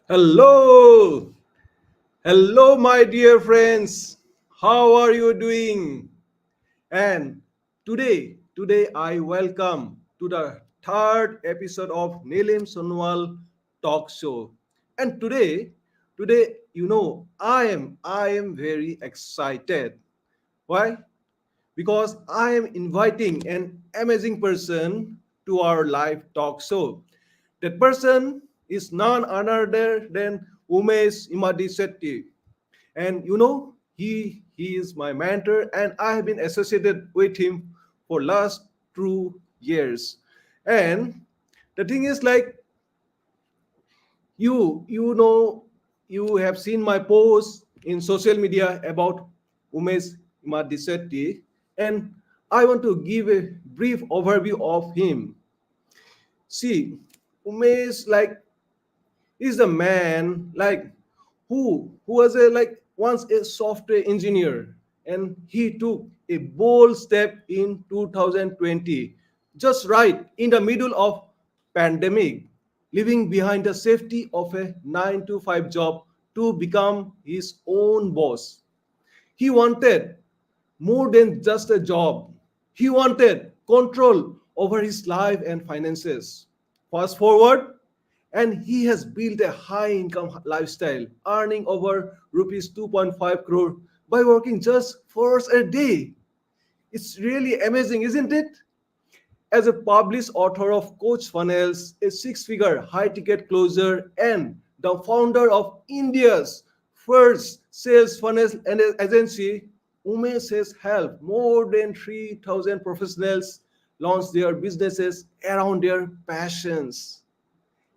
Hello, hello, my dear friends. How are you doing? And today I welcome to the third episode of Nilim Sonowal talk show. And today, I am very excited. Why? Because I am inviting an amazing person to our live talk show. That person is none other than Umesh Emmadishetty. And he is my mentor, and I have been associated with him for last 2 years. And the thing is, like, you have seen my post in social media about Umesh Madhisetti, and I want to give a brief overview of him. See, Umesh, like, is a man like who was a like once a software engineer, and he took a bold step in 2020, just right in the middle of pandemic, leaving behind the safety of a 9 to 5 job to become his own boss. He wanted more than just a job. He wanted control over his life and finances. Fast forward, and he has built a high income lifestyle, earning over rupees 2.5 crore by working just 4 hours a day. It's really amazing, isn't it? As a published author of Coach Funnels, a six-figure high-ticket closer, and the founder of India's first sales funnels and agency, Umesh has helped more than 3,000 professionals launch their businesses around their passions.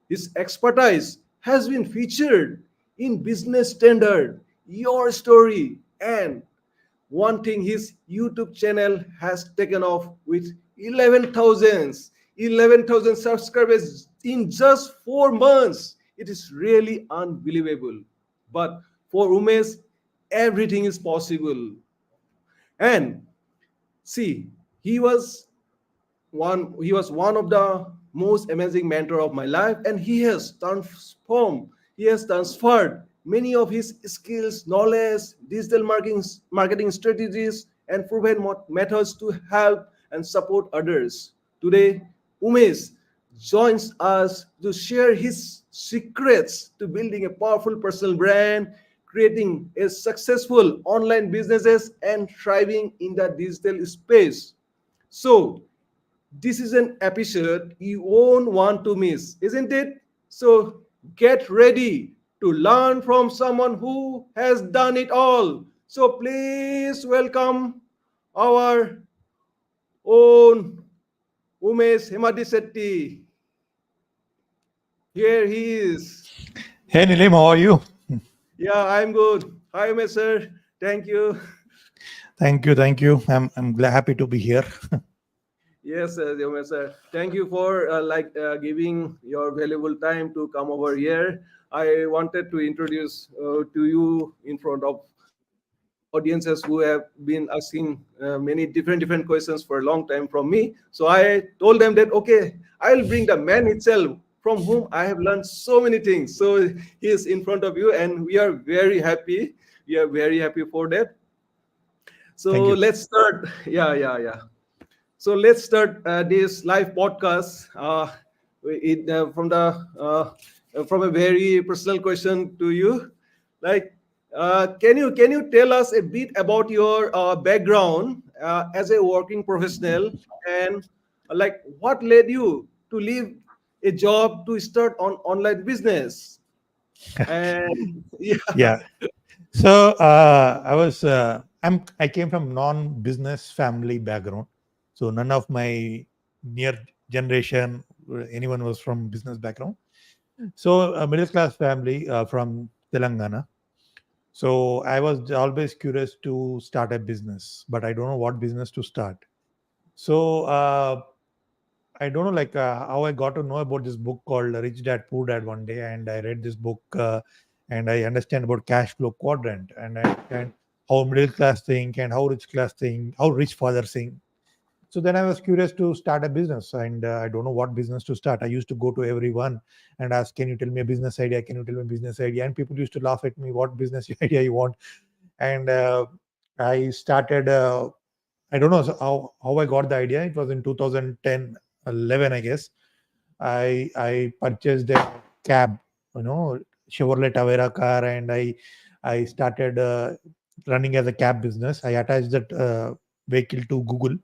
His expertise has been featured in Business Standard, Your Story, and one thing, his YouTube channel has taken off with 11,000 subscribers in just 4 months. It is really unbelievable. But for Umesh, everything is possible. And see, he was he was one of the most amazing mentor of my life, and he has transferred many of his skills, knowledge, digital marketing strategies, and proven methods to help and support others. Today, Umesh joins us to share his secrets to building a powerful personal brand, creating a successful online businesses, and thriving in the digital space. So, this is an episode you won't want to miss, isn't it? So get ready to learn from someone who has done it all. So please welcome our own Umesh Hemadisetti. Here he is. Hey Nilim, how are you? Yeah, I'm good. Hi, Umesh sir. Thank you. Thank you. I'm glad happy to be here. Yes, Umesh sir. Thank you for giving your valuable time to come over here. I wanted to introduce to you in front of audiences who have been asking many different questions for a long time from me. So I told them that okay, I'll bring the man itself from whom I have learned so many things. So he is in front of you, and we are very happy. We are very happy for that. Thank So you. let's start. Yeah. So let's start this live podcast. From the from a very personal question to you, like, can you tell us a bit about your background as a working professional, and like what led you to leave a job to start on online business? And yeah, Yeah. So I came from non-business family background. So none of my near generation, anyone was from business background. So a middle class family from Telangana. So I was always curious to start a business, but I don't know what business to start. So I don't know like how I got to know about this book called Rich Dad Poor Dad one day, and I read this book and I understand about cash flow quadrant, and I understand how middle class think and how rich class think, how rich fathers think. So then I was curious to start a business, and I don't know what business to start. I used to go to everyone and ask, "Can you tell me a business idea? Can you tell me a business idea?" And people used to laugh at me, "What business idea you want?" And I started. I don't know how I got the idea. It was in 2010, 11, I guess. I purchased a cab, you know, Chevrolet Tavera car, and I started running as a cab business. I attached that vehicle to Google,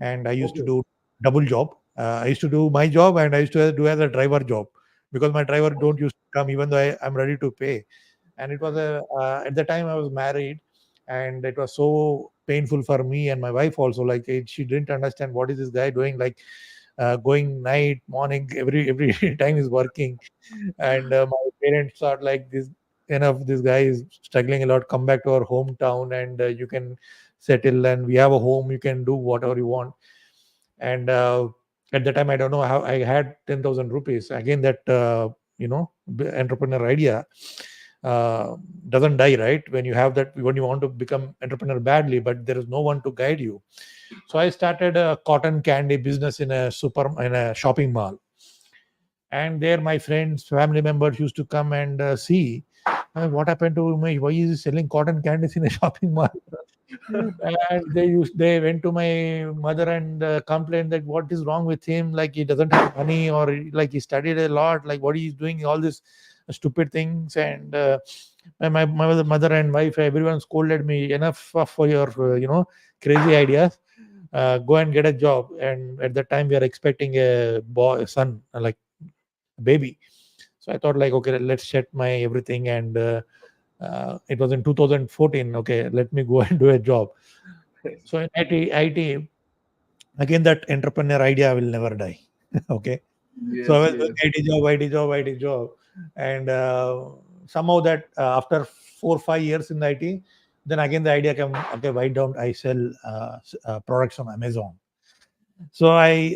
and I used to Okay. do double job. I used to do my job, and I used to do as a driver job, because my driver don't used to come even though I'm ready to pay. And it was a at the time I was married, and it was so painful for me and my wife also. Like she didn't understand what is this guy doing, like going night, morning, every time he's working. And my parents thought like this, enough, this guy is struggling a lot, come back to our hometown, and you can settle, and we have a home, you can do whatever you want. And at the time I don't know how I had 10,000 rupees. Again, that entrepreneur idea uh, doesn't die, right? When you have that, when you want to become entrepreneur badly, but there is no one to guide you. So I started a cotton candy business in a shopping mall. And there my friends, family members used to come and see what happened to Umesh, why is he selling cotton candies in a shopping mall. And they went to my mother and complained that what is wrong with him, like he doesn't have money, or like he studied a lot, like what he's doing all this stupid things. And my mother and wife, everyone scolded me, enough for your crazy ideas. Go and get a job. And at that time we are expecting a boy, a son, like a baby. So I thought like, okay, let's set my everything. And it was in 2014. Okay, let me go and do a job. So in IT, again, that entrepreneur idea will never die. Okay. So I Yes, was doing yes. IT job. And somehow that after 4 or 5 years in the IT, then again the idea came, okay, why don't I sell products on Amazon? So I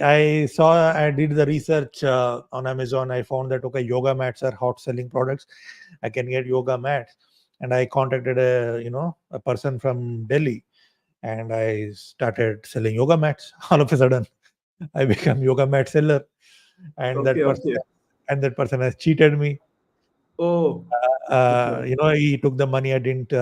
did the research on Amazon. I found that, okay, yoga mats are hot selling products. I can get yoga mats. And I contacted a person from Delhi, and I started selling yoga mats. All of a sudden, I become yoga mat seller, and Okay, okay. that person has cheated me. Oh, okay. He took the money. I didn't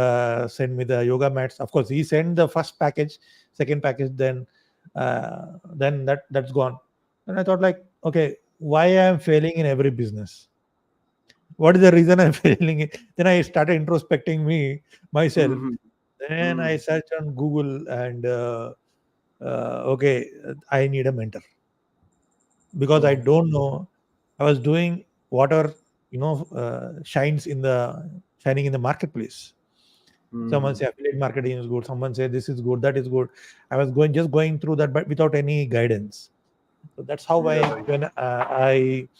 send me the yoga mats. Of course, he sent the first package, second package, then that's gone. And I thought like, okay, why I am failing in every business? What is the reason I'm failing? Then I started introspecting myself. Mm-hmm. Then I Mm. searched on Google, and okay, I need a mentor, because I Oh. don't know. I was doing whatever shining in the marketplace. Someone Mm. say affiliate marketing is good. Someone say this is good, that is good. I was going through that, but without any guidance. So that's how Yeah.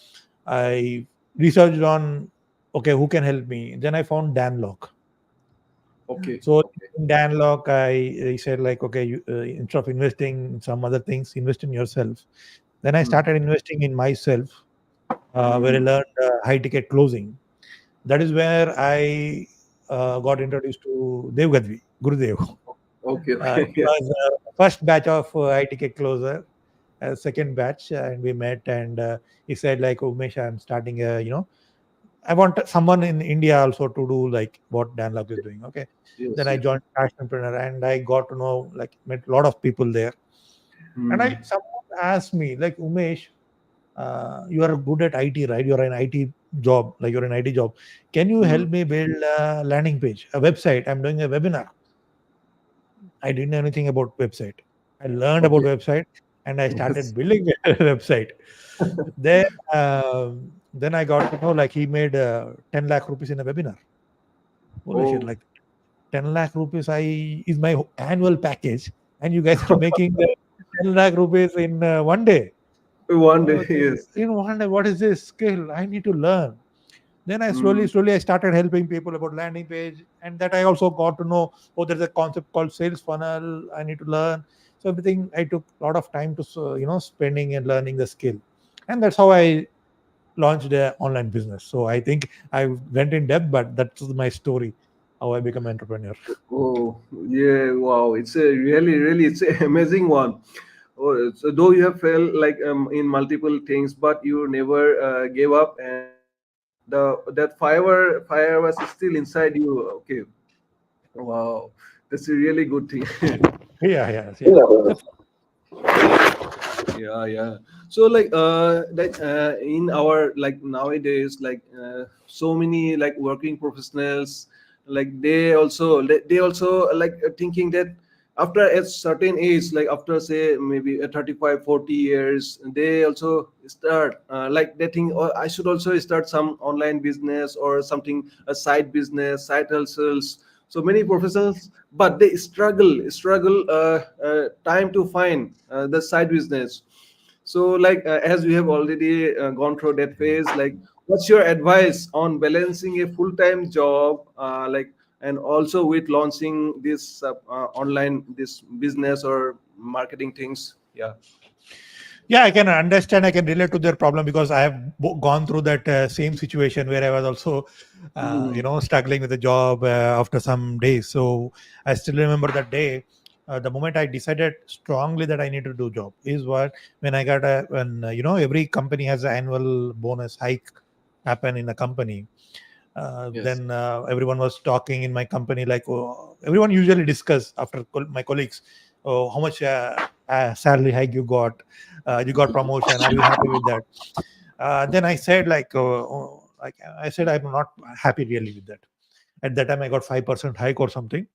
I researched on, okay, who can help me. Then I found Dan Lok. Okay. So Okay. in Dan Lok, I said like, okay, instead of investing in some other things, invest in yourself. Then I Mm. started investing in myself, where I Mm. learned high ticket closing. That is where I got introduced to Dev Gadvi, Gurudev. Okay. He Okay. Yeah. was first batch of ITK closer, second batch, and we met. And he said like, Umesh, I'm starting I want someone in India also to do like what Dan Lok is doing. Okay, then Yes. I Yes. joined Passionpreneur, and I got to know, like, met a lot of people there. And Mm. someone asked me like, Umesh, you are good at IT, right? You're an IT job, like you're an IT job. Can you Mm. help me build a landing page, a website? I'm doing a webinar. I didn't know anything about website. I learned about Okay. website, and I Yes. started building a website. Then, then I got to know like he made 10 lakh rupees in a webinar. Holy shit! Oh, Like 10 lakh rupees, I is my annual package, and you guys are making 10 lakh rupees in 1 day. one day. Okay, Yes. in 1 day, what is this skill? I need to learn. Then I Mm. slowly I started helping people about landing page, and that I also got to know, oh, there's a concept called sales funnel. I need to learn. So everything, I took a lot of time to spending and learning the skill, and that's how I launched the online business. So I think I went in depth, but that's my story, how I become entrepreneur. Oh, yeah. Wow. It's a really, really, it's an amazing one. Oh, so though you have failed like in multiple things, but you never gave up, and the that fire was still inside you. Okay, wow, that's a really good thing. Yeah, yeah, yeah. Yeah. So, Yeah, yeah. So like that in our like nowadays like so many like working professionals like they also like thinking that after a certain age like after say maybe 35 40 years they also start like they think, oh, I should also start some online business or something, a side business, side hustles. So many professionals but they struggle time to find the side business. So like as we have already gone through that phase, like what's your advice on balancing a full-time job like and also with launching this online this business or marketing things? Yeah. yeah, I can understand. I can relate to their problem because I have gone through that same situation where I was also, Mhm. struggling with the job after some days. So I still remember that day. The moment I decided strongly that I need to do job is what when I got a when every company has an annual bonus hike happen in a company. Yes. Then everyone was talking in my company like, oh, everyone usually discuss after my colleagues, oh, how much salary hike you got promotion, are you happy with that? Then I said like, like I said I'm not happy really with that. At that time I got 5% hike or something,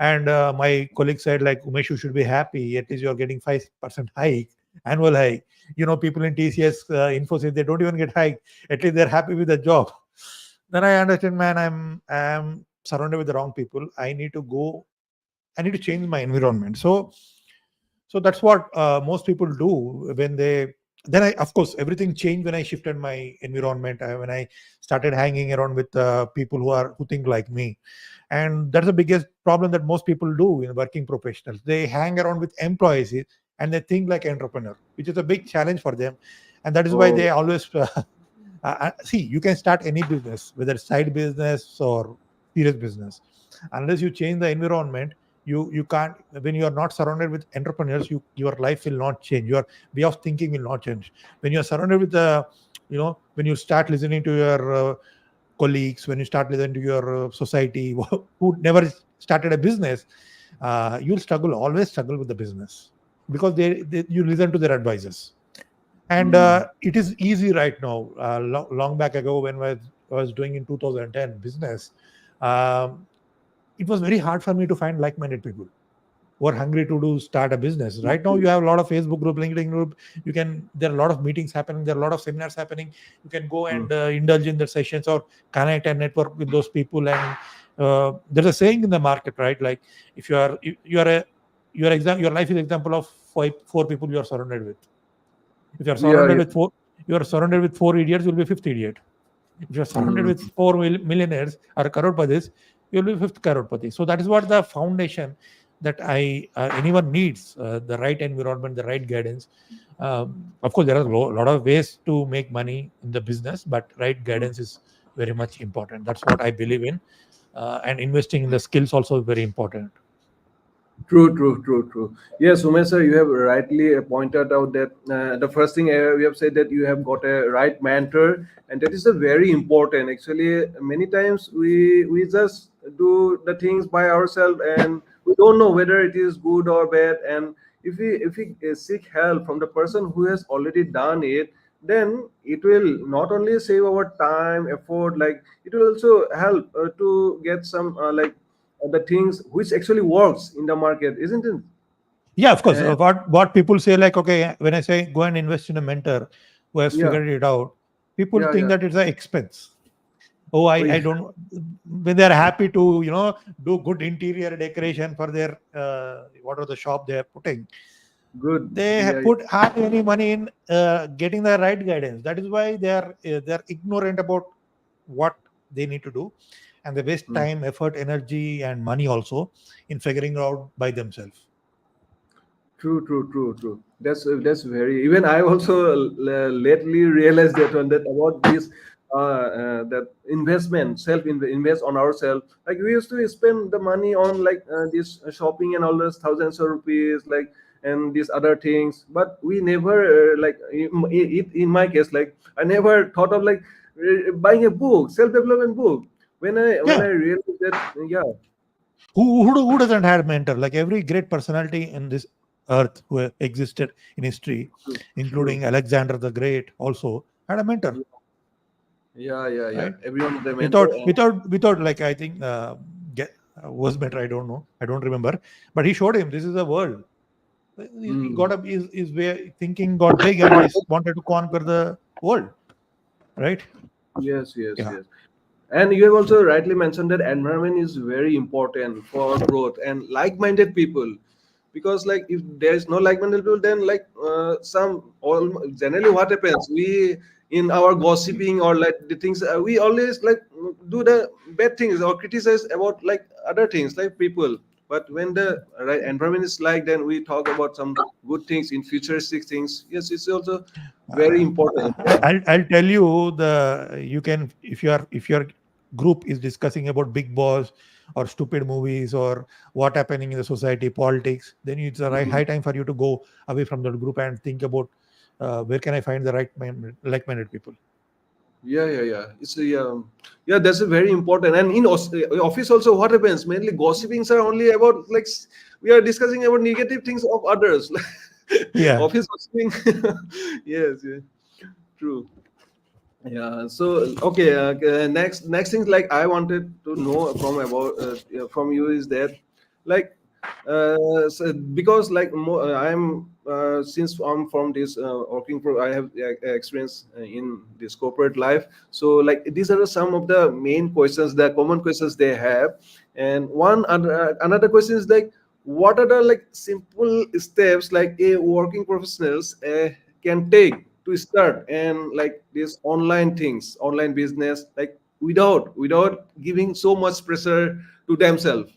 and my colleague said like, Umesh, you should be happy, at least you're getting 5% hike, annual hike. People in TCS, Infosys, they don't even get hike, at least they're happy with the job. Then I understand, man, I'm surrounded with the wrong people. I need to change my environment. So that's what most people do when they. Then I, of course, everything changed when I shifted my environment. When I started hanging around with people who think like me, and that's the biggest problem that most people do in working professionals. They hang around with employees and they think like entrepreneur, which is a big challenge for them, and that is why Oh, they always see. You can start any business, whether it's side business or serious business, unless you change the environment. You can't. When you are not surrounded with entrepreneurs, your life will not change, your way of thinking will not change. When you are surrounded with the when you start listening to your colleagues, when you start listening to your society who never started a business, you'll always struggle with the business because you listen to their advisors. And mm. it is easy right now. Long back ago, when I was doing in 2010 business, um, it was very hard for me to find like-minded people who are hungry to do start a business. Right now, you have a lot of Facebook group, LinkedIn group. There are a lot of meetings happening. There are a lot of seminars happening. You can go Mm. and indulge in the sessions or connect and network with those people. And there's a saying in the market, right? Like if you are a your life is example of four people you are surrounded with. If Yeah, yeah. you are surrounded with four idiots, you'll be fifth idiot. If you're surrounded Mm. with four millionaires or crorepati's, you'll be fifth crorepati. So that is what the foundation that I anyone needs, the right environment, the right guidance. Of course, there are a lot of ways to make money in the business, but right Mm. guidance is very much important. That's what I believe in, and investing in the skills also is very important. True, true, true, true. Yes, Umesh sir, you have rightly pointed out that the first thing we have said that you have got a right mentor, and that is a very important. Actually, many times we just do the things by ourselves, and we don't know whether it is good or bad. And if we seek help from the person who has already done it, then it will not only save our time, effort, like it will also help to get some like the things which actually works in the market, isn't it? Yeah, of course. And What people say, like, okay, when I say go and invest in a mentor who has yeah, figured it out, people yeah, think yeah. that it's an expense. Oh, Oh, I yeah. don't. When they're happy to do good interior decoration for their what are the shop they are putting, Good. they have Yeah, put hardly any money in getting the right guidance. That is why they're ignorant about what they need to do, and they waste mm. time, effort, energy, and money also in figuring out by themselves. True, true, true, true. That's very. Even I also lately realized that one that about this that investment, invest on ourselves. Like we used to spend the money on like this shopping and all those thousands of rupees, like and these other things. But we never in my case, like I never thought of like buying a book, self development book. When I Yeah. realized that, yeah, Who doesn't have a mentor? Like every great personality in this earth who existed in history, true, true. including Alexander the Great, also had a mentor, Yeah, yeah, yeah. right? Everyone is a mentor. Without like I think get was better. I don't know. I don't remember. But he showed him this is the world. He Mm. got up. His way thinking got big, and he wanted to conquer the world, right? Yes, yes, Yeah. yes. And you have also rightly mentioned that environment is very important for growth and like-minded people. Because like if there is no like-minded people, then like some all generally what happens, we in our gossiping or like the things we always like do the bad things or criticize about like other things like people. But when the right environment is like, then we talk about some good things in futuristic things. Yes, it's also very Uh, important. Yeah. I'll tell you the you can if your group is discussing about big boss or stupid movies or what happening in the society politics, then it's a Mm. high time for you to go away from that group and think about where can I find the like-minded people. Yeah, yeah, yeah. It's a, yeah, that's a very important. And in office also, what happens? Mainly gossipings are only about like we are discussing about negative things of others. Yeah. Office gossiping. Yes, yeah, true. Yeah. So okay. Next thing like I wanted to know from you is that like so because like I'm since I'm from this working pro, I have experience in this corporate life. So like these are some of the main questions, the common questions they have. And another question is like, what are the like simple steps like a working professionals can take to start and like this online things, online business, like without giving so much pressure to themselves.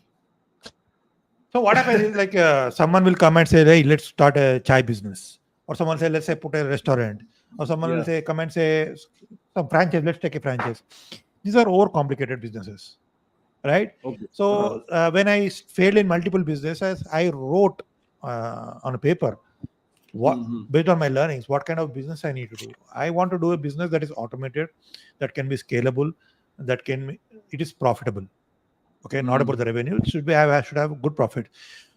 So what happens is like someone will come and say, "Hey, let's start a chai business," or someone say, "Let's say put a restaurant," or someone will Yeah. say, "Come and say some franchise. Let's take a franchise." These are overcomplicated businesses, right? Okay. So when I failed in multiple businesses, I wrote on a paper what Hmm. based on my learnings what kind of business I need to do. I want to do a business that is automated, that can be scalable, that can it is profitable. Okay, not about Hmm. the revenue. It should be I should have a good profit.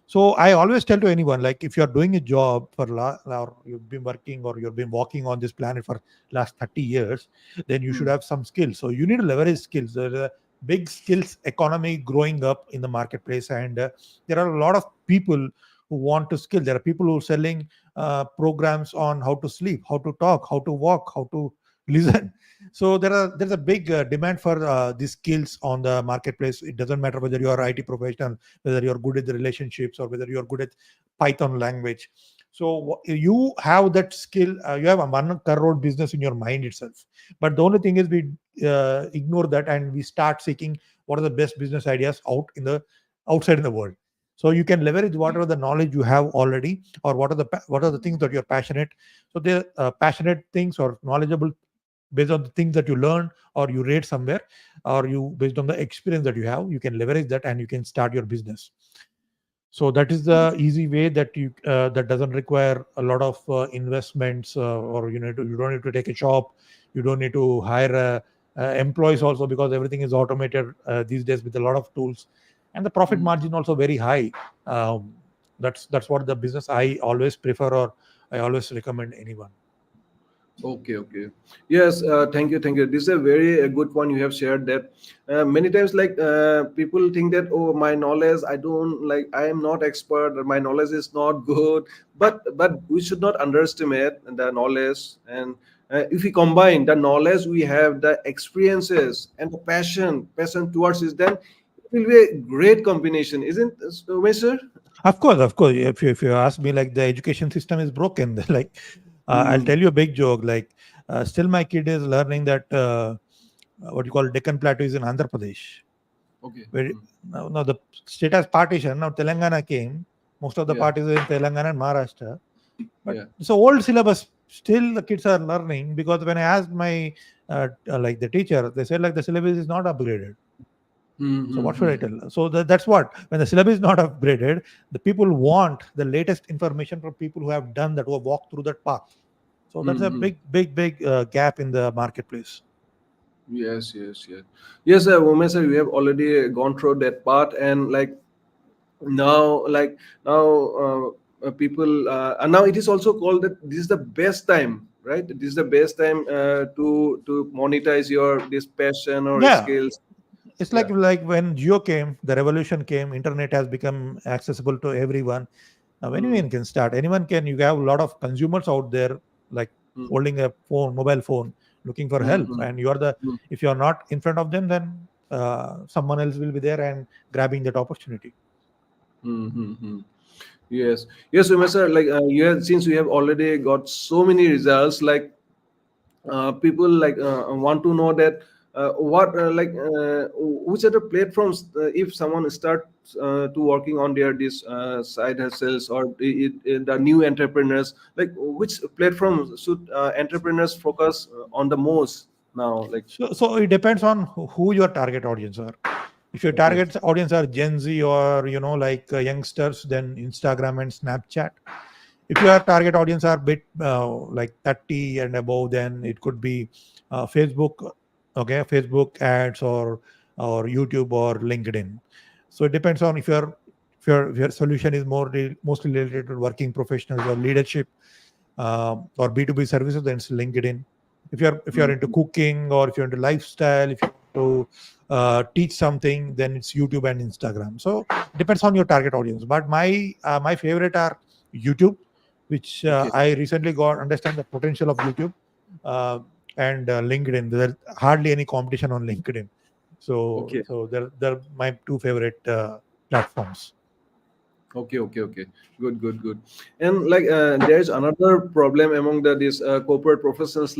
So I always tell to anyone like if you're doing a job for or you've been working or you've been walking on this planet for last 30 years, then you should Hmm. have some skills. So you need to leverage skills. There's a big skills economy growing up in the marketplace, and there are a lot of people who want to skill. There are people who are selling programs on how to sleep, how to talk, how to walk, how to listen. So there's a big demand for these skills on the marketplace. It doesn't matter whether you are IT professional, whether you're good at the relationships or whether you're good at Python language. So you have that skill. You have a 1 crore business in your mind itself. But the only thing is we ignore that and we start seeking what are the best business ideas outside in the world. So you can leverage whatever the knowledge you have already, or what are the things that you're passionate. So the passionate things or knowledgeable based on the things that you learn or you read somewhere, or you based on the experience that you have, you can leverage that and you can start your business. So that is the easy way that you that doesn't require a lot of investments, or you don't need to take a shop, you don't need to hire employees also, because everything is automated these days with a lot of tools, and the profit Hmm. margin also very high. um, that's what the business I always prefer, or I always recommend anyone. Okay, okay. Yes, thank you, thank you. This is a very good point you have shared that many times like people think that, oh, my knowledge, I don't like, I am not expert, or my knowledge is not good. But we should not underestimate the knowledge. And if we combine the knowledge we have, the experiences and the passion towards it, then it will be a great combination, isn't it, Umesh, sir? Of course. If you ask me, like the education system is broken. Like, I'll Hmm. tell you a big joke. Like, still my kid is learning that what you call Deccan Plateau is in Andhra Pradesh. Okay. Where Hmm. now the state has partition. Now Telangana came. Most of the Yeah, parties are in Telangana and Maharashtra. But yeah. it's an old syllabus. Still, the kids are learning, because when I asked my like the teacher, they said like the syllabus is not upgraded. So what should I Mm-hmm. tell? So that's what, when the syllabus is not upgraded, the people want the latest information from people who have done that, who have walked through that path. So that's a Mm-hmm. big gap in the marketplace. Yes, yes, yes. Yes, Umesh, sir, we have already gone through that part, and now, people, and now it is also called that this is the best time, right? This is the best time to monetize your this passion or Yeah, skills. it's Yeah. like when Geo came, the revolution came, internet has become accessible to everyone. Now Mm, anyone can start. Anyone can. You have a lot of consumers out there, like mm, holding a phone, mobile phone, looking for mm, help. mm, And you are the, mm, if you are not in front of them, then someone else will be there and grabbing that opportunity. mm, mm, mm. Yes, yes, Umesh, sir. You have, since we have already got so many results, people want to know that what which are the platforms, if someone starts to working on their this side hustles, or the new entrepreneurs, like which platforms should entrepreneurs focus on the most now, like. So it depends on who your target audience are. If your Okay. target audience are Gen Z or youngsters, then Instagram and Snapchat. If your target audience are bit like 30 and above, then it could be Facebook, okay, Facebook ads, or YouTube or LinkedIn. So it depends on if your solution is mostly related to working professionals or leadership, or B2B services, then it's LinkedIn. If you're into Mm-hmm. cooking, or if you're into lifestyle, if you want to teach something, then it's YouTube and Instagram. So it depends on your target audience. But my favorite are YouTube, which Okay. I recently got understand the potential of YouTube, uh, and LinkedIn. There's hardly any competition on LinkedIn. So Okay. so they're my two favorite platforms. Okay, okay, okay. Good, good, good. And there's another problem among the these corporate professionals.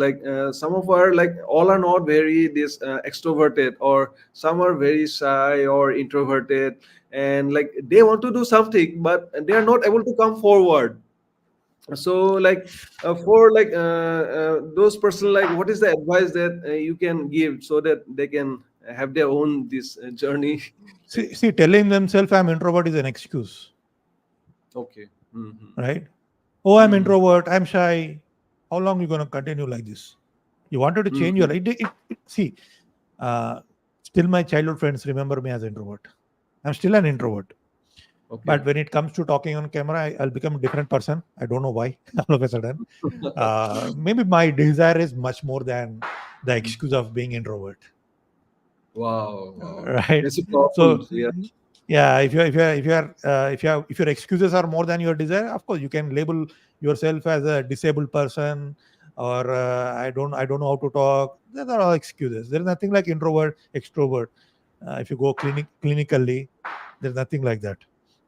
Some of our, like, all are not very this extroverted, or some are very shy or introverted, and like they want to do something, but they are not able to come forward. So for those person, like, what is the advice that you can give so that they can have their own this journey? Like, See, telling themselves I'm introvert is an excuse, okay. Mm-hmm. right? Oh, I'm Mm-hmm. introvert, I'm shy. How long you going to continue like this? You wanted to change your Mm-hmm. see, uh, still my childhood friends remember me as introvert. I'm still an introvert. Okay. But when it comes to talking on camera, I'll become a different person. I don't know why. All of a sudden, maybe my desire is much more than the excuse of being introvert. Wow, wow. Right? That's a powerful. So Yeah. yeah, if your excuses are more than your desire, of course you can label yourself as a disabled person, or I don't know how to talk. Those are all excuses. There is nothing like introvert extrovert. If you go clinically, there's nothing like that.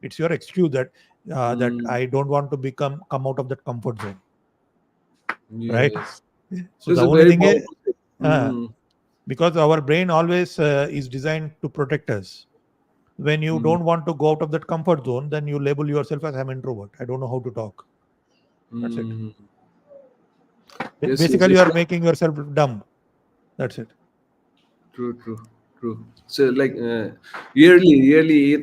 It's your excuse that Mm, I don't want to come out of that comfort zone, right? yes. So This the is only very thing is, powerful. uh, Mm, because our brain always is designed to protect us. When you mm, don't want to go out of that comfort zone, then you label yourself as I'm introvert. I don't know how to talk. That's it. mm. Yes, yes. Basically, you It's are like making yourself dumb. That's it. true, true, true. So really,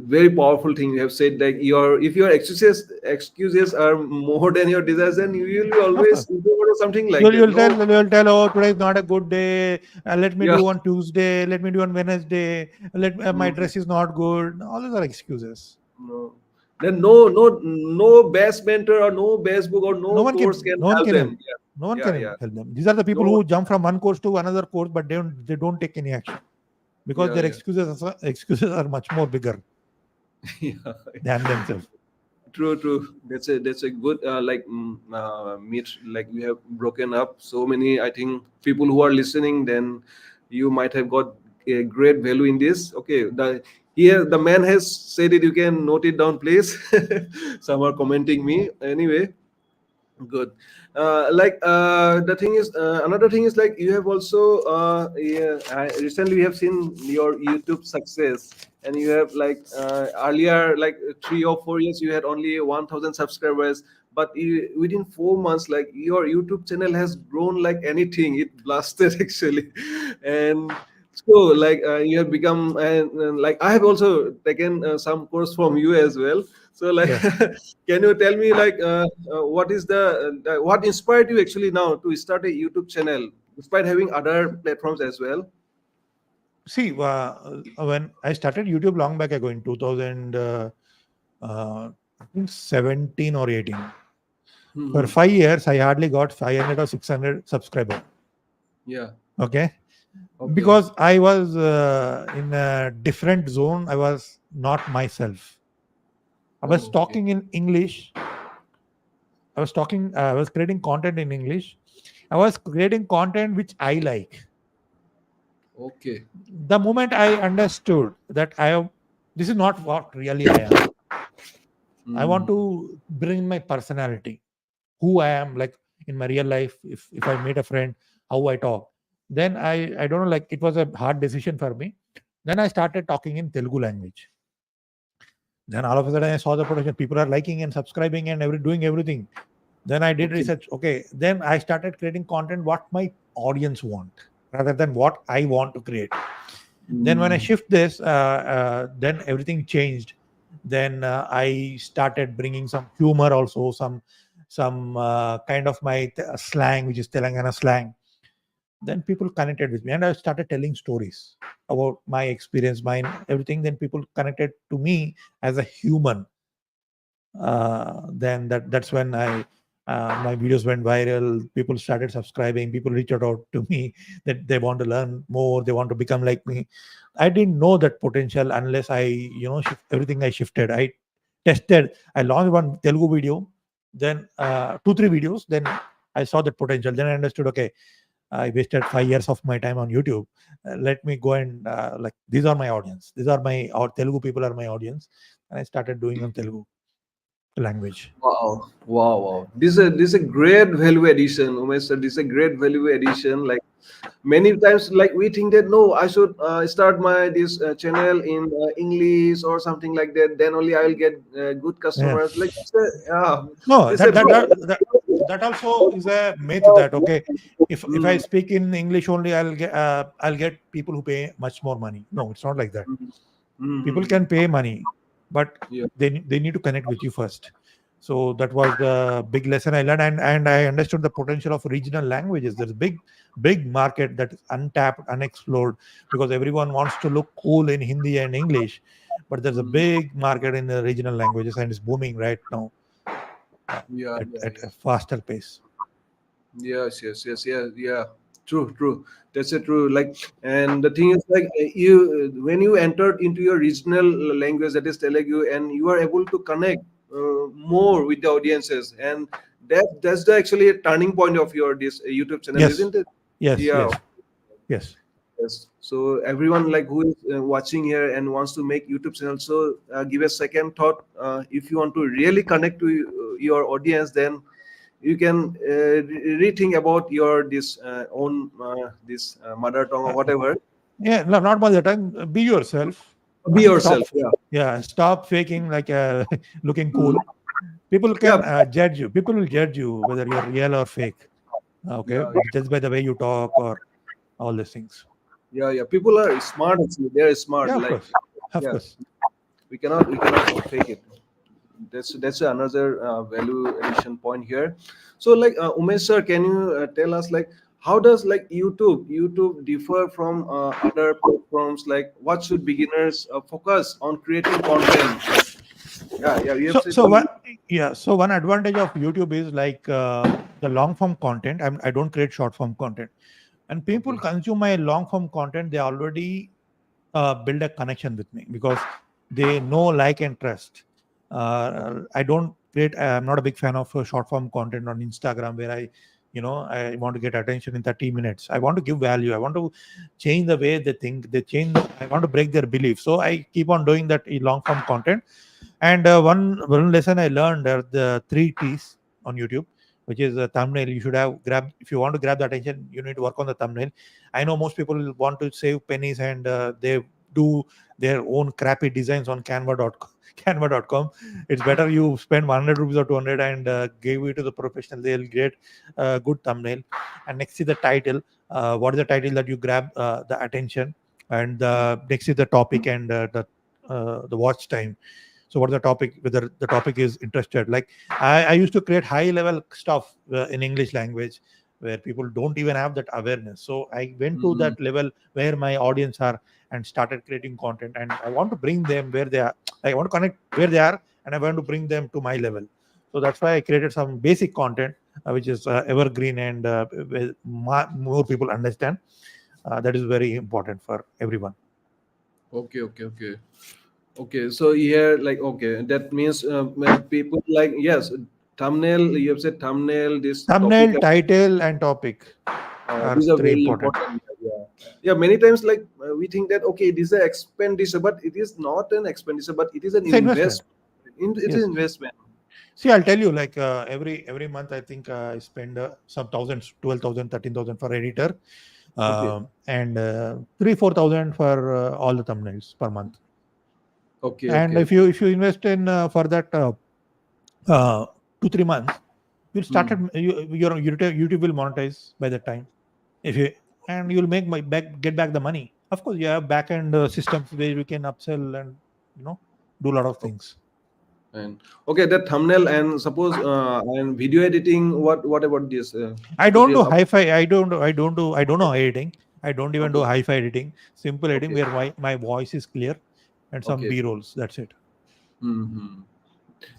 very powerful thing you have said. Like your, if your excuses are more than your desires, then you will be Of always course. introvert or something like You'll, that. you'll No. tell you'll tell, oh, today is not a good day. Let me Yeah. do on Tuesday. Let me do on Wednesday. My Mm, dress is not good. All those are excuses. no. Then no best mentor or no best book or No no one course can can no one help can help. them. No one Yeah, can yeah, yeah. help them. These are the people No. who jump from one course to another course, but they don't take any action because Yeah, their yeah. excuses are much more bigger Yeah. than themselves. True, true. That's a good meet. Like we have broken up so many. I think people who are listening, then you might have got a great value in this. Okay, the man has said it. You can note it down, please. Some are commenting me anyway. Good. The thing is, another thing is, like, you have also yeah, recently we have seen your YouTube success, and you have earlier, like 3 or 4 years, you had only 1,000 subscribers, but within 4 months, like, your YouTube channel has grown like anything. It blasted actually, and So, like, you have become, and like, I have also taken some course from you as well. So, like, Yeah. can you tell me, like, what is what inspired you actually now to start a YouTube channel, despite having other platforms as well? See, when I started YouTube long back ago in 2000, I think 17 or 18. For Hmm. 5 years, I hardly got 500 or 600 subscribers. Yeah. Okay. Okay. Because I was in a different zone. I was not myself. I was Okay. talking in English. I was creating content in English. I was creating content which I like. Okay. The moment I understood that this is not what really I am. I want Hmm. to bring my personality, who I am, like in my real life. If I meet a friend, how I talk. Then I don't know, like it was a hard decision for me. Then I started talking in Telugu language. Then all of a sudden I saw the potential. People are liking and subscribing and doing everything. Then I did Okay. research. Okay, then I started creating content what my audience want rather than what I want to create. Then when I Hmm. shift this, then everything changed. Then I started bringing some humor also, some kind of my slang, which is Telangana slang. Then people connected with me, and I started telling stories about my experience, mine, everything. Then people connected to me as a human. Then that's when I my videos went viral. People started subscribing. People reached out to me that they want to learn more. They want to become like me. I didn't know that potential unless I everything I shifted. I tested. I launched one Telugu video, then 2 3 videos. Then I saw that potential. Then I understood. Okay, I wasted 5 years of my time on YouTube. Let me go and like these are my audience. These are my or Telugu people are my audience, and I started doing on Telugu language. Wow, wow, wow. This is a great value addition, Umesh sir. This is a great value addition. Like, many times, like, we think that no, I should start my this channel in English or something like that. Then only I will get good Yeah. customers. Like, yeah, No, they say, bro. that also is a myth that okay, if I Mm, speak in English only, I'll get people who pay much more money. No, it's not like that. mm, People mm, can pay money, but yeah, they need to connect with you first. So that was the big lesson I learned, and I understood the potential of regional languages. There's big market that is untapped, unexplored, because everyone wants to look cool in Hindi and English, but there's a mm, big market in the regional languages, and it's booming right now yeah, yeah, at yeah. a faster pace. Yes, yes, yes, yeah, yeah. True, true. That's a true. Like, and the thing is, like, you when you entered into your regional language, that is Telugu, and you are able to connect more with the audiences, and that's the actually a turning point of your this YouTube channel, Yes, isn't it? yes, Yeah. yes, yes. Yes. So everyone, like, who is watching here and wants to make YouTube channel, so give a second thought. If you want to really connect to your audience, then you can rethink about your this own this mother tongue or Uh, whatever. yeah, no, not by the time. Be yourself. Be Stop. yourself. Yeah. Yeah, stop faking like looking cool. Mm. People Yeah. can judge you. People will judge you whether you're real or fake. Okay, Yeah. just by the way you talk or all these things. Yeah. Yeah. People are smart. Actually, they're smart. Yeah, of Like, course, of yeah, course. we cannot fake it. That's another value addition point here. So, like, Umesh sir, can you tell us, like, how does, like, YouTube differ from other platforms? Like, what should beginners focus on creating content? Yeah, yeah, you have So, said. so what? Yeah. So one advantage of YouTube is like the long form content. I don't create short form content, and people Okay. consume my long form content. They already build a connection with me because they know, like, and trust. Okay. I don't create. I'm not a big fan of short form content on Instagram where I want to get attention in 30 minutes. I want to give value. I want to change the way they think. They change. I want to break their beliefs. So I keep on doing that long form content. And one lesson I learned are the 3 T's on YouTube, which is a thumbnail. You should have grab if you want to grab the attention. You need to work on the thumbnail. I know most people want to save pennies and they do their own crappy designs on Canva.com. Canva.com. It's better you spend 100 rupees or 200 and give it to the professional. They'll get a good thumbnail. And next is the title. What is the title that you grab the attention? and next is the topic and the watch time. So what the topic, whether the topic is interested. Like I used to create high level stuff in English language where people don't even have that awareness. So I went to Mm, that level where my audience are and started creating content, and I want to bring them where they are. I want to connect where they are, and I want to bring them to my level. So that's why I created some basic content which is evergreen and more people understand. That is very important for everyone. okay, okay, okay. Okay, so here, like, okay, that means when people like, yes, thumbnail, you have said thumbnail, this Thumbnail, topic, title, and topic are these are three very important. important. Yeah, yeah. Many times, like, we think that, okay, this is an expenditure, but it is not an expenditure, but it is an It's an investment. investment. It is Yes. investment. See, I'll tell you, like every month, I think I spend some thousands, 12,000, 13,000 for editor, Okay, and 3, 4,000 for all the thumbnails per month. okay, And okay, okay. if you invest in for that 2, 3 months, you'll Hmm. started your YouTube will monetize by that time. If you and you'll make my back get back the money. Of course, you have back end systems where you can upsell and do a lot of things. And okay, that thumbnail and suppose and video editing. What about this? I don't do Tutorial. hi-fi. I don't know editing. I don't even do Okay, hi-fi editing. Simple editing okay, where my voice is clear and some okay. B rolls. That's it. Hmm.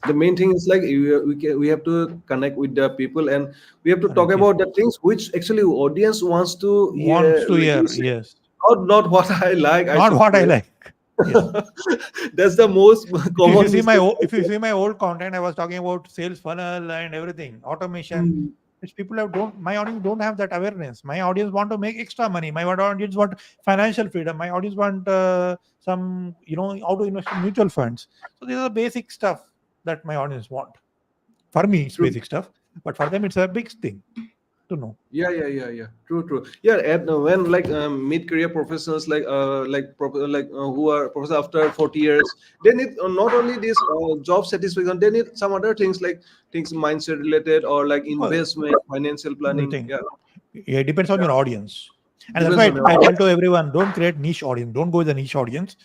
The main thing is like we have to connect with the people, and we have to talk Correct. Yes. about the things which actually audience wants to Wants hear, to like you hear. say, Yes. not what I like I Not should what I create. like. Yes. That's the most If you common see my mistake I if you see. see my old content, I was talking about sales funnel and everything, automation, Mm, which people have don't my audience don't have that awareness. My audience want to make extra money. My audience want financial freedom. My audience want some how to invest in mutual funds. So these are the basic stuff that my audience want. For me, it's true. basic stuff, but for them, it's a big thing to know. Yeah, yeah, yeah, yeah. True, true. Yeah, and when like mid-career professionals who are professors after 40 years, they need not only this job satisfaction, they need some other things like things mindset related or like Well, investment, financial planning. everything. Yeah, Yeah, it depends on yeah. your audience. And that's Depends why on I your tell to everyone, don't create niche audience. Don't go with the niche audience.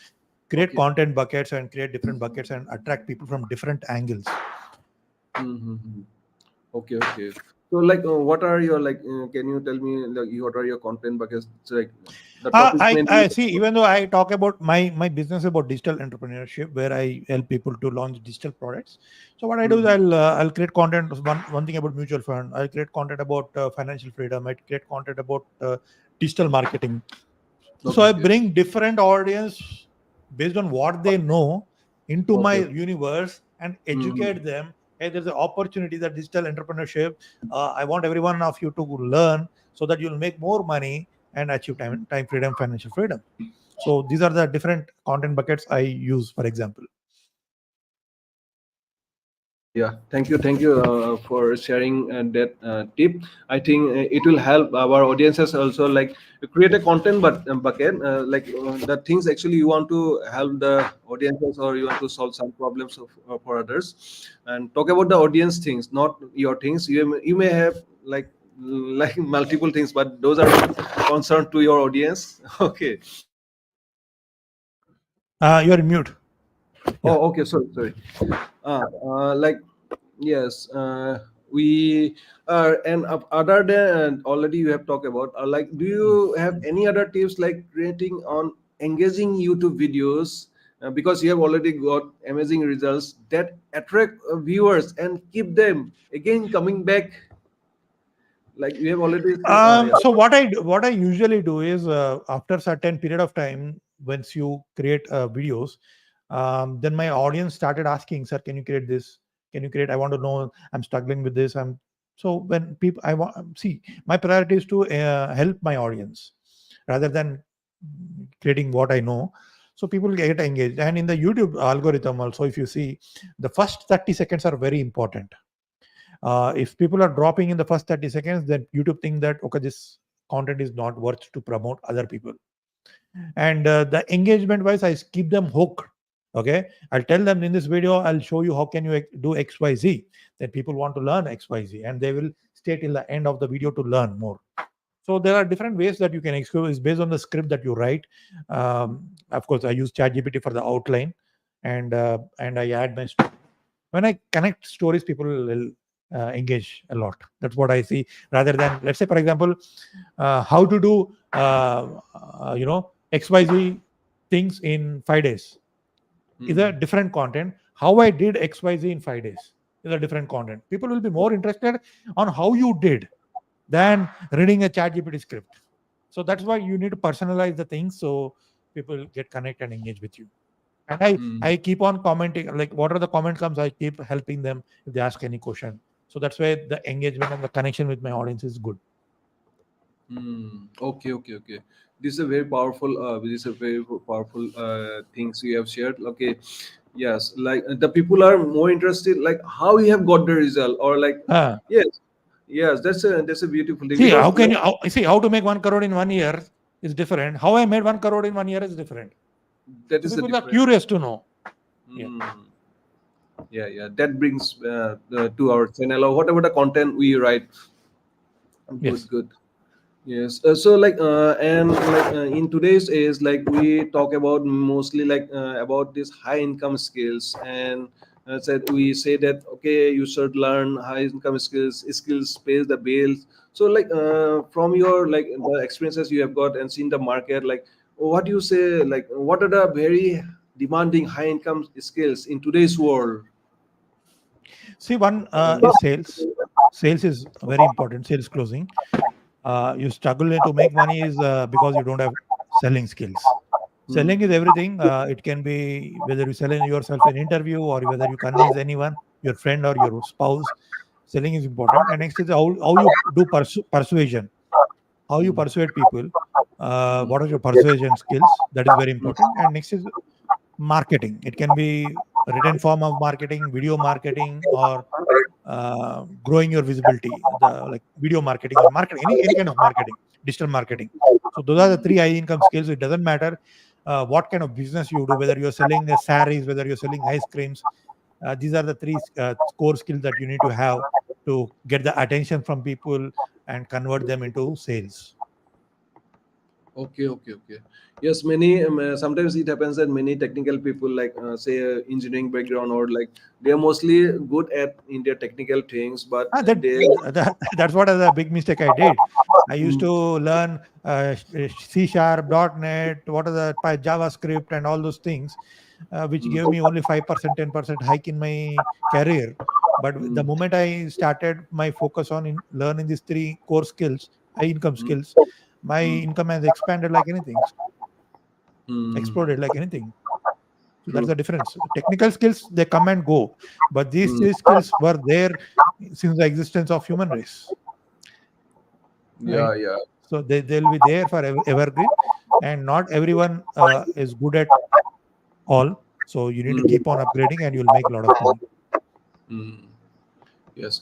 Create okay. content buckets and create different buckets and attract people from different angles. Mm-hmm. Okay, okay. So like, what are your like? Can you tell me like what are your content buckets? So, like the topics mainly. I see. Even though I talk about my business about digital entrepreneurship, where I help people to launch digital products. So what I do is Mhm. I'll create content. One thing about mutual fund. I'll create content about financial freedom. I create content about digital marketing. So Okay, I okay, bring different audience based on what they know into my okay. universe and Mhm. educate them. Hey, there's an opportunity that digital entrepreneurship. I want every one of you to learn so that you'll make more money and achieve time freedom, financial freedom. So these are the different content buckets I use, for example. Yeah, thank you for sharing that tip. I think it will help our audiences also like to create a content but bucket the things actually you want to help the audiences or you want to solve some problems for others, and talk about the audience things, not your things. You may have like multiple things, but those are not concerned to your audience. Okay. You're in mute. Yeah. Oh, okay. Sorry, sorry. Like yes, we are, and other than already you have talked about, like, do you have any other tips like creating on engaging YouTube videos? Because you have already got amazing results that attract viewers and keep them again coming back. Like you have already said, yeah. So what I usually do is after certain period of time, once you create videos, then my audience started asking, "Sir, can you create this? Can you create? I want to know. I'm struggling with this. I'm." So when people, I want see my priority is to help my audience rather than creating what I know. So people get engaged, and in the YouTube algorithm also, if you see, the first 30 seconds are very important. If people are dropping in the first 30 seconds, then YouTube think that okay, this content is not worth to promote other people. And the engagement wise, I keep them hooked. Okay, I'll tell them in this video, I'll show you how can you do XYZ. Then people want to learn XYZ, and they will stay till the end of the video to learn more. So there are different ways that you can execute. It's based on the script that you write. Of course, I use ChatGPT for the outline, and I add my story. When I connect stories, people will engage a lot. That's what I see. Rather than, let's say, for example, how to do XYZ things in 5 days is a different content. How I did XYZ in 5 days is a different content. People will be more interested on how you did than reading a chat GPT script. So that's why you need to personalize the things so people get connect and engage with you. And I keep on commenting, like whatever the comment comes, I keep helping them if they ask any question. So that's why the engagement and the connection with my audience is good. Okay, okay, okay. This is a very powerful. This is a very powerful things you have shared. Okay, yes, like the people are more interested, like how you have got the result, or like Ah, yes, yes. That's a beautiful thing see because how can you see how to make 1 crore in 1 year is different. How I made 1 crore in 1 year is different. that So is the people are difference. curious to know. Yeah. Mm. Yeah, yeah. That brings to our channel or whatever the content we write. Good, Yes. good. Yes. So like and like in today's age, like we talk about mostly like about these high income skills, and said we say that okay, you should learn high income skills. Skills pays the bills. So like from your like the experiences you have got and seen the market, like what do you say? Like what are the very demanding high income skills in today's world? See, one Uh, is sales. Sales is very important. Sales closing. You struggle to make money is because you don't have selling skills. hmm, Selling is everything. It can be whether you sell in yourself an interview or whether you convince anyone, your friend or your spouse. Selling is important. And next is how you do persuasion, how you hmm, persuade people. hmm, What are your persuasion skills? That is very important. And next is marketing. It can be written form of marketing, video marketing, or growing your visibility, the like video marketing or marketing, any kind of marketing, digital marketing. So those are the hmm. three high income skills. It doesn't matter what kind of business you do, whether you're selling saris, whether you're selling ice creams. These are the three core skills that you need to have to get the attention from people and convert them into sales. Okay, okay, okay. Yes, many sometimes it happens that many technical people like say engineering background or like they are mostly good at in their technical things, but they That's what is a big mistake I did. I used mm, to learn C sharp, .NET, what are the JavaScript and all those things, which mm, gave me only 5%, 10% hike in my career. But the mm, moment I started my focus on learning these three core skills, high income mm, skills, my mm, income has expanded like anything, mm. exploded like anything. So that's True. the difference. Technical skills, they come and go, but these Mm. three skills were there since the existence of human race, right? Yeah, yeah. So they'll be there for evergreen, and not everyone is good at all. So you need to Mm, keep on upgrading, and you'll make a lot of money. mm. Yes.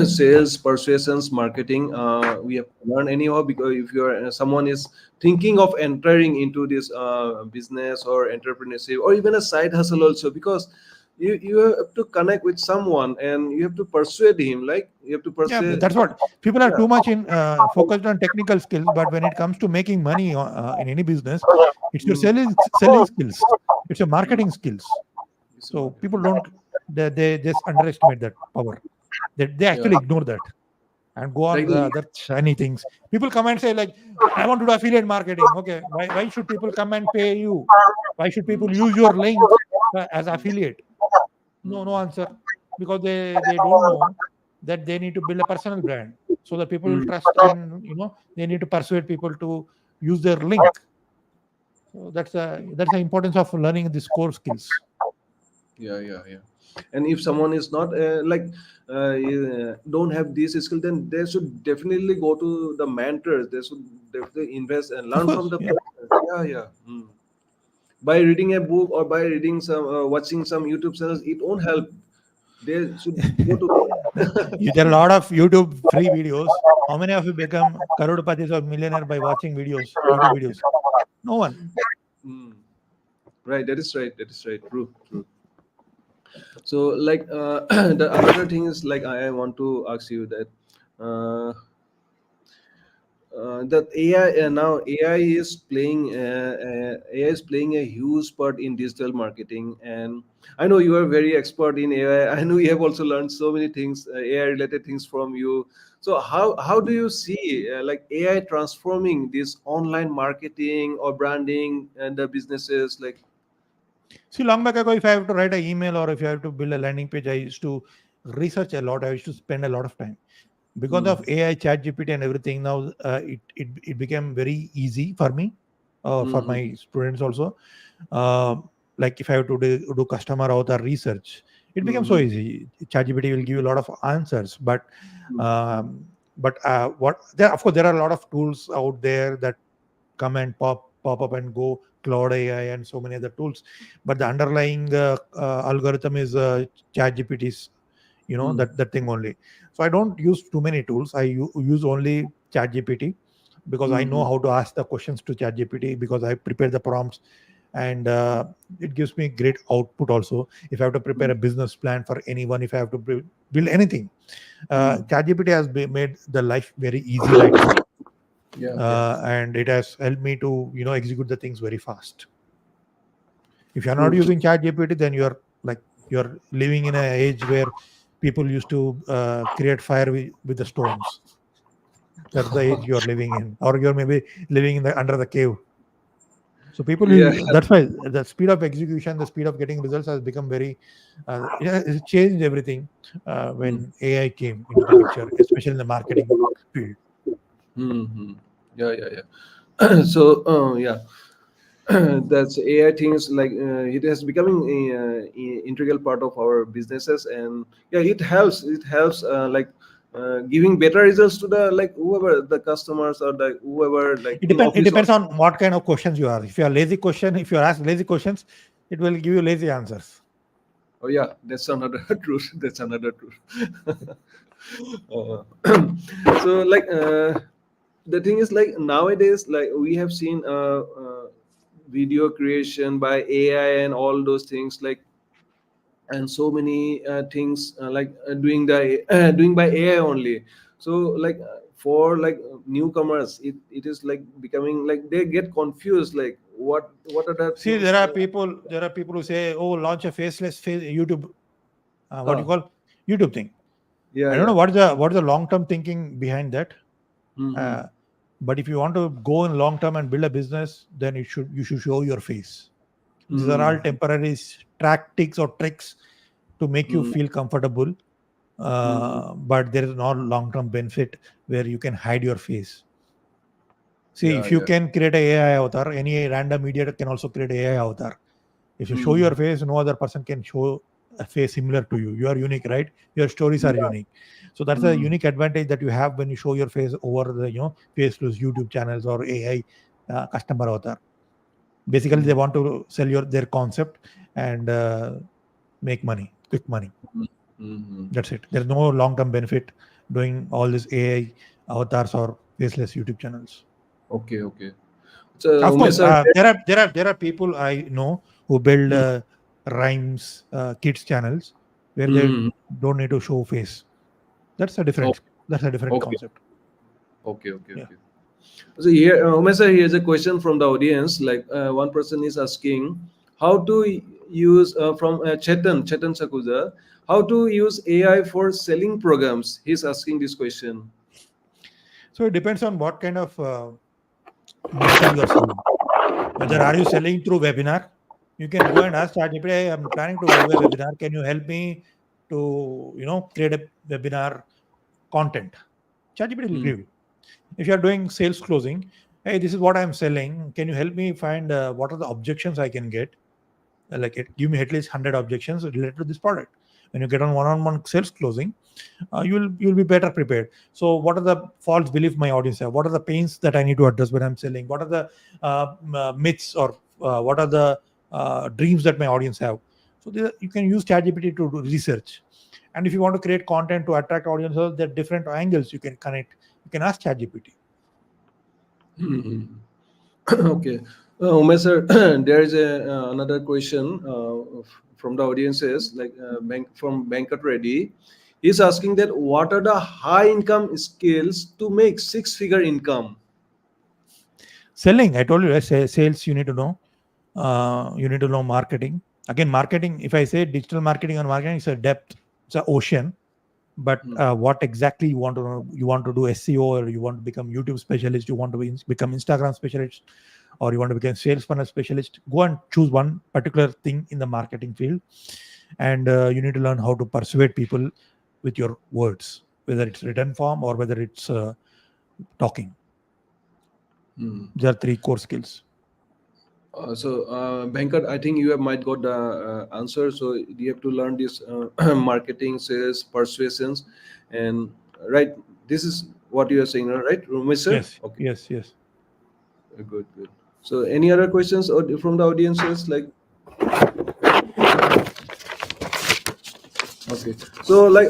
Sales, persuasions, marketing. We have to learn anyhow because if you're someone is thinking of entering into this business or entrepreneurship or even a side hustle also, because you have to connect with someone and you have to persuade him. Like you have to Yeah, persuade. that's what people are Yeah. too much in focused on technical skills, but when it comes to making money in any business, it's your Mm, selling skills, it's your mm. marketing skills. It's a So market. people don't, they just underestimate that power. They Yeah. actually ignore that and go on Like the the other shiny things. People come and say like, I want to do affiliate marketing. Okay, why should people come and pay you? Why should people mm, use your link as mm, affiliate? No, no mm, answer, because they don't know that they need to build a personal brand so that people will mm. trust, and they need to persuade people to use their link. So that's the importance of learning these core skills. Yeah, yeah, yeah. And if someone is not don't have this skill, then they should definitely go to the mentors. They should definitely invest and Of learn from course, the yeah. person. Yeah, yeah. By reading a book or by reading some watching some YouTube channels, it won't help. They should go to There are a lot of YouTube free videos. How many of you become crorepati's or millionaire by watching videos, YouTube videos? No one. Mm. Right. That is right. That is right. True. True. So like the another thing is like I want to ask you that. Uh, that AI now AI is playing AI is playing a huge part in digital marketing, and I know you are very expert in AI. I know you have also learned so many things, AI related things from you. So how do you see like AI transforming this online marketing or branding and the businesses like? See, long back ago, if I have to write an email or if I have to build a landing page, I used to research a lot. I used to spend a lot of time. Because Hmm. of AI, chat GPT and everything, now it became very easy for me, for Hmm. my students also. Uh, like if I have to do customer avatar research, it becomes so Hmm. easy. ChatGPT will give you a lot of answers, Hmm. um, what there, of course, there are a lot of tools out there that come and pop up and go, Cloud AI and so many other tools, but the underlying algorithm is ChatGPT's, Hmm. that thing only. So I don't use too many tools. I use only ChatGPT, because I know Hmm. how to ask the questions to ChatGPT, because I prepare the prompts, and it gives me great output also. If I have to prepare Hmm. a business plan for anyone, if I have to build anything, Hmm. ChatGPT has made the life very easy right now, Yeah. Yeah. and it has helped me to execute the things very fast. If you're not True. True. using ChatGPT, then you're living in an age where people used to create fire with the stones. That's the age you're living in, or you're maybe living in the under the cave. So Yeah. that's why the speed of execution, the speed of getting results has become very, it changed everything when AI came into the picture, especially in the marketing field. Mm-hmm. Yeah, yeah, yeah. So, yeah, that's AI things like it has becoming a integral part of our businesses, and yeah, it helps. It helps like giving better results to the like whoever the customers or the whoever like in It office or. depends on what kind of questions you are. If you are lazy question, if you ask lazy questions, it will give you lazy answers. Oh yeah, that's another truth. That's another truth. uh, so like the thing is like nowadays like we have seen video creation by AI and all those things like and so many things like doing the doing by AI only. So like for like newcomers, it is like becoming like they get confused like what are the See, things. there are people who say, "Oh, launch a faceless YouTube, what do you Uh, call YouTube thing." yeah, I don't know yeah. what is the long term thinking behind that. Hmm. Uh, but if you want to go in long term and build a business, then you should show your face. These are all Hmm. temporary tactics or tricks to make you Hmm. feel comfortable, Hmm. but there is no long term benefit where you can hide your face. See, Yeah, if you yeah. can create a AI avatar, any random idiot can also create a AI avatar. If you show Hmm. your face, no other person can show a face similar to you. You are unique, right? Your stories are Yeah. unique. So that's a Hmm. unique advantage that you have when you show your face over the faceless YouTube channels or AI customer avatar. Basically, they Hmm. want to sell their concept and make money, quick money. Hmm. That's it. There's no long term benefit doing all this AI avatars or faceless YouTube channels. Okay, okay. So Of course, Umesh sir. there are people I know who build Hmm. rhymes, kids channels where they Hmm. don't need to show face. That's a Oh, different. That's a different okay, concept. okay, okay, Yeah. okay. So here, Umesh sir, here's a question from the audience. Like one person is asking how to use from Chetan Sakuja, how to use AI for selling programs. He's asking this question. So it depends on what kind of marketing you are selling. Whether are you selling through webinar, you can go and ask ChatGPT, "Hey, I'm planning to do a webinar. Can you help me to create a webinar content?" ChatGPT will Hmm. give you. If you are doing sales closing, "Hey, this is what I'm selling. Can you help me find what are the objections I can get? Give me at least 100 objections related to this product." When you get on one-on-one sales closing, you'll be better prepared. So what are the false belief my audience have? What are the pains that I need to address when I'm selling? What are the myths, or what are the dreams that my audience have? So you can use ChatGPT to do research. And if you want to create content to attract audiences, there are different angles you can connect. You can ask ChatGPT. Hmm. Okay. Umesh sir, there is another question from the audiences like from Bankat Reddy. He's asking that what are the high income skills to make six-figure income? Selling, I told you, right? Sales, you need to know. You need to know marketing. Again, marketing, if I say digital marketing or marketing, it's a depth, it's an ocean. But Hmm. what exactly you want to know? You want to do SEO, or you want to become YouTube specialist, you want to become Instagram specialist, or you want to become sales funnel specialist. Go and choose one particular thing in the marketing field, and you need to learn how to persuade people with your words, whether it's written form or whether it's talking. Hmm. There are three core skills. Venkat, I think you have might got the answer. So you have to learn this marketing, sales, persuasions, and right. This is what you are saying, right, Rumesh sir? Yes, Okay, yes, yes. good, good. So any other questions or from the audiences? Like, okay. So yeah,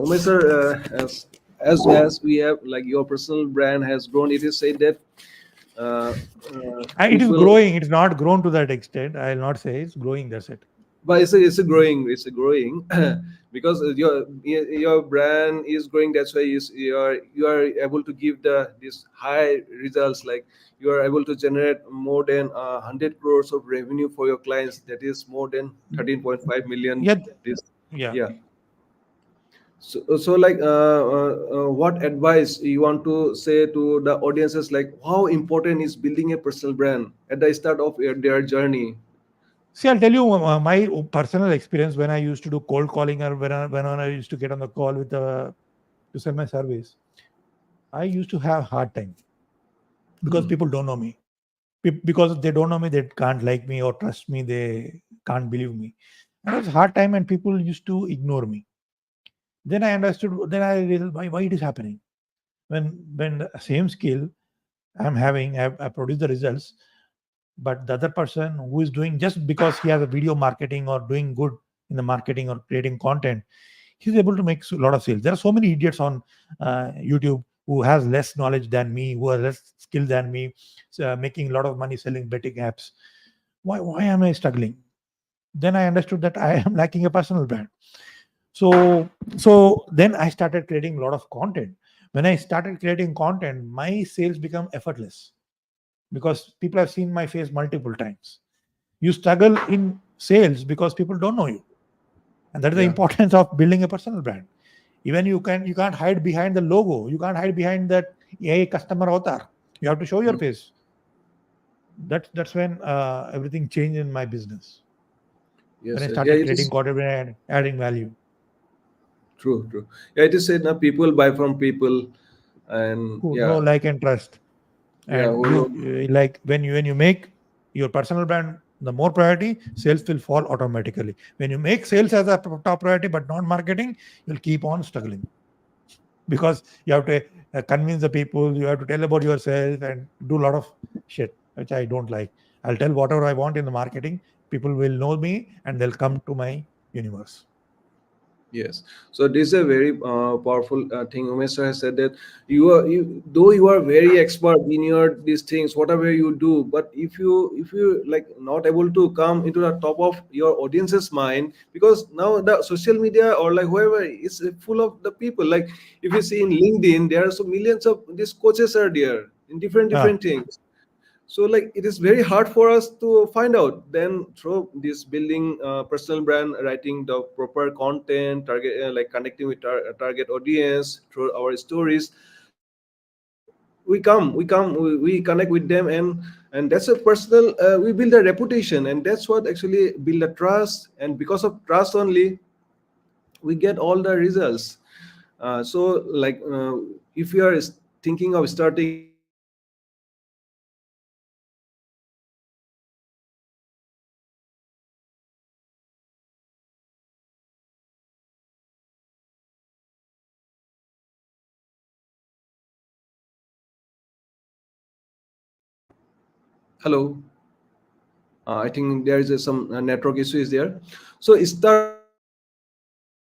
Umesh sir, as we have like your personal brand has grown, it is said that uh, It is people, growing. It's not grown to that extent. I'll not say it's growing. That's it. but it's a growing because your brand is growing. That's why you are able to give the this high results. Like you are able to generate more than 100 crores of revenue for your clients. That is more than 13.5 million. Yeah, This, yeah. yeah. So like, what advice you want to say to the audiences? Like, how important is building a personal brand at the start of their journey? See, I'll tell you my personal experience when I used to do cold calling, or when I used to get on the call with to sell my service. I used to have hard time because Hmm. people don't know me. Because they don't know me, they can't like me or trust me. They can't believe me. And it was hard time, and people used to ignore me. Then I understood. Then I realized why it is happening. When the same skill I'm having, I produce the results, but the other person who is doing, just because he has a video marketing or doing good in the marketing or creating content, he's able to make a lot of sales. There are so many idiots on YouTube who has less knowledge than me, who has less skill than me, so, making a lot of money selling betting apps. Why am I struggling? Then I understood that I am lacking a personal brand. So so then I started creating a lot of content. When I started creating content, my sales become effortless because people have seen my face multiple times. You struggle in sales because people don't know you, and that is the Yeah. importance of building a personal brand. Even you can't hide behind the logo, you can't hide behind that AI customer avatar. You have to show your Mm. face. That's when everything changed in my business, when Yes, I yes. Yeah, started it creating is content and adding value. true, true. Yeah, it is said now people buy from people, and Who know, yeah, like, and trust. yeah, And who you know, like, when you make your personal brand the more priority, sales will fall automatically. When you make sales as a top priority but not marketing, you'll keep on struggling because you have to convince the people, you have to tell about yourself and do a lot of shit which I don't like. I'll tell whatever I want in the marketing. People will know me and they'll come to my universe. yes. So this is a very powerful thing. Umesh sir has said that though you are very expert in your these things, whatever you do, but if you like not able to come into the top of your audience's mind, because now the social media or like whoever is full of the people. Like if you see in LinkedIn, there are so millions of these coaches are there in different Ah, different things. So like it is very hard for us to find out. Then through this building personal brand, writing the proper content, target like connecting with target audience through our stories, we connect with them, and that's a personal, we build a reputation, and that's what actually build a trust, and because of trust only we get all the results. So like, if you are thinking of starting a personal brand, hello. I think there is some network issue is there. So start with consistency, and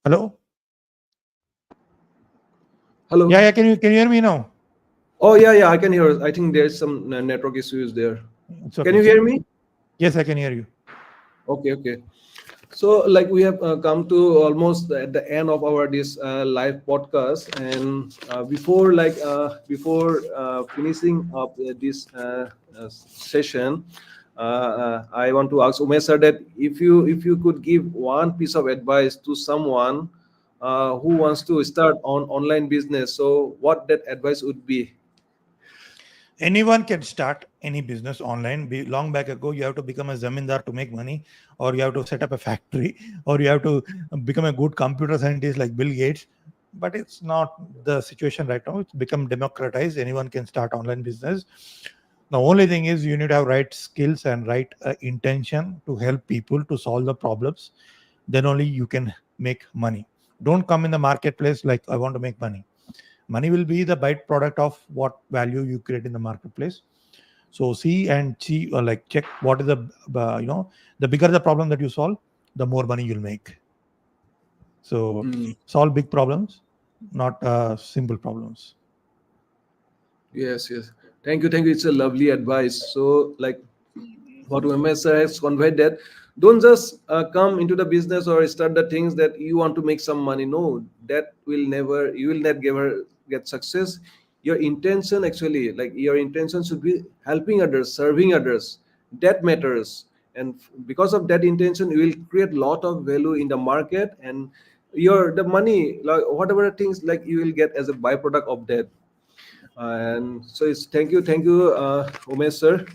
Hello? Hello. Yeah, can you hear me now? Oh yeah, I can hear. I think there's some network issues there. It's Can okay. you It's hear okay. me? Yes, I can hear you. Okay. So, like, we have come to almost at the end of our this live podcast, and before finishing up this session, I want to ask Umesh sir that if you could give one piece of advice to someone who wants to start on online business, so what that advice would be? Anyone can start any business online. Long back ago, you have to become a zamindar to make money, or you have to set up a factory, or you have to become a good computer scientist like Bill Gates. But it's not the situation right now. It's become democratized. Anyone can start online business. The only thing is you need to have right skills and right intention to help people to solve the problems. Then only you can make money. Don't come in the marketplace like I want to make money. Money will be the byproduct of what value you create in the marketplace. So see or like check what is the the bigger the problem that you solve, the more money you'll make. So Mm, solve big problems, not simple problems. yes. Thank you. It's a lovely advice. So, like, what Umesh sir has conveyed, that don't just come into the business or start the things that you want to make some money. No, that will never, you will not get success. Your intention, actually, like, your intention should be helping others, serving others. That matters. And because of that intention, you will create lot of value in the market, and the money, like whatever things, like, you will get as a byproduct of that. And so it's thank you, Umesh sir.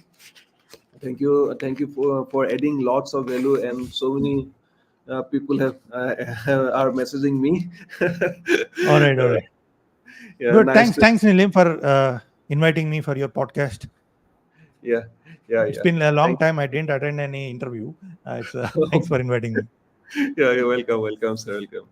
Thank you for adding lots of value, and so many people have are messaging me. All right. Yeah, Good. nice to. Thanks, Nilim, for inviting me for your podcast. Yeah, yeah, It's yeah. been a long Thank. time. I didn't attend any interview. Thanks for inviting me. Yeah, you're welcome, sir, welcome.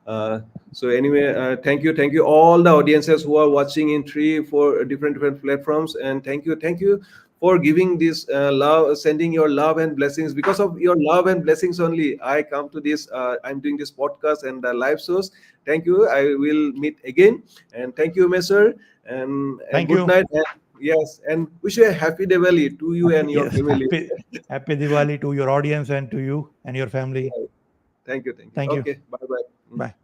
Uh, so anyway, thank you, all the audiences who are watching in 3 4 different platforms, and thank you for giving this love, sending your love and blessings. Because of your love and blessings only, I come to this. I'm doing this podcast and the live shows. Thank you. I will meet again, and thank you, Messer, and Thank good you. night. And yes, and wish you a happy Diwali to you and your Yes. family. Happy Diwali to your audience and to you and your family. Thank you. Thank you. Okay, bye bye. Bye.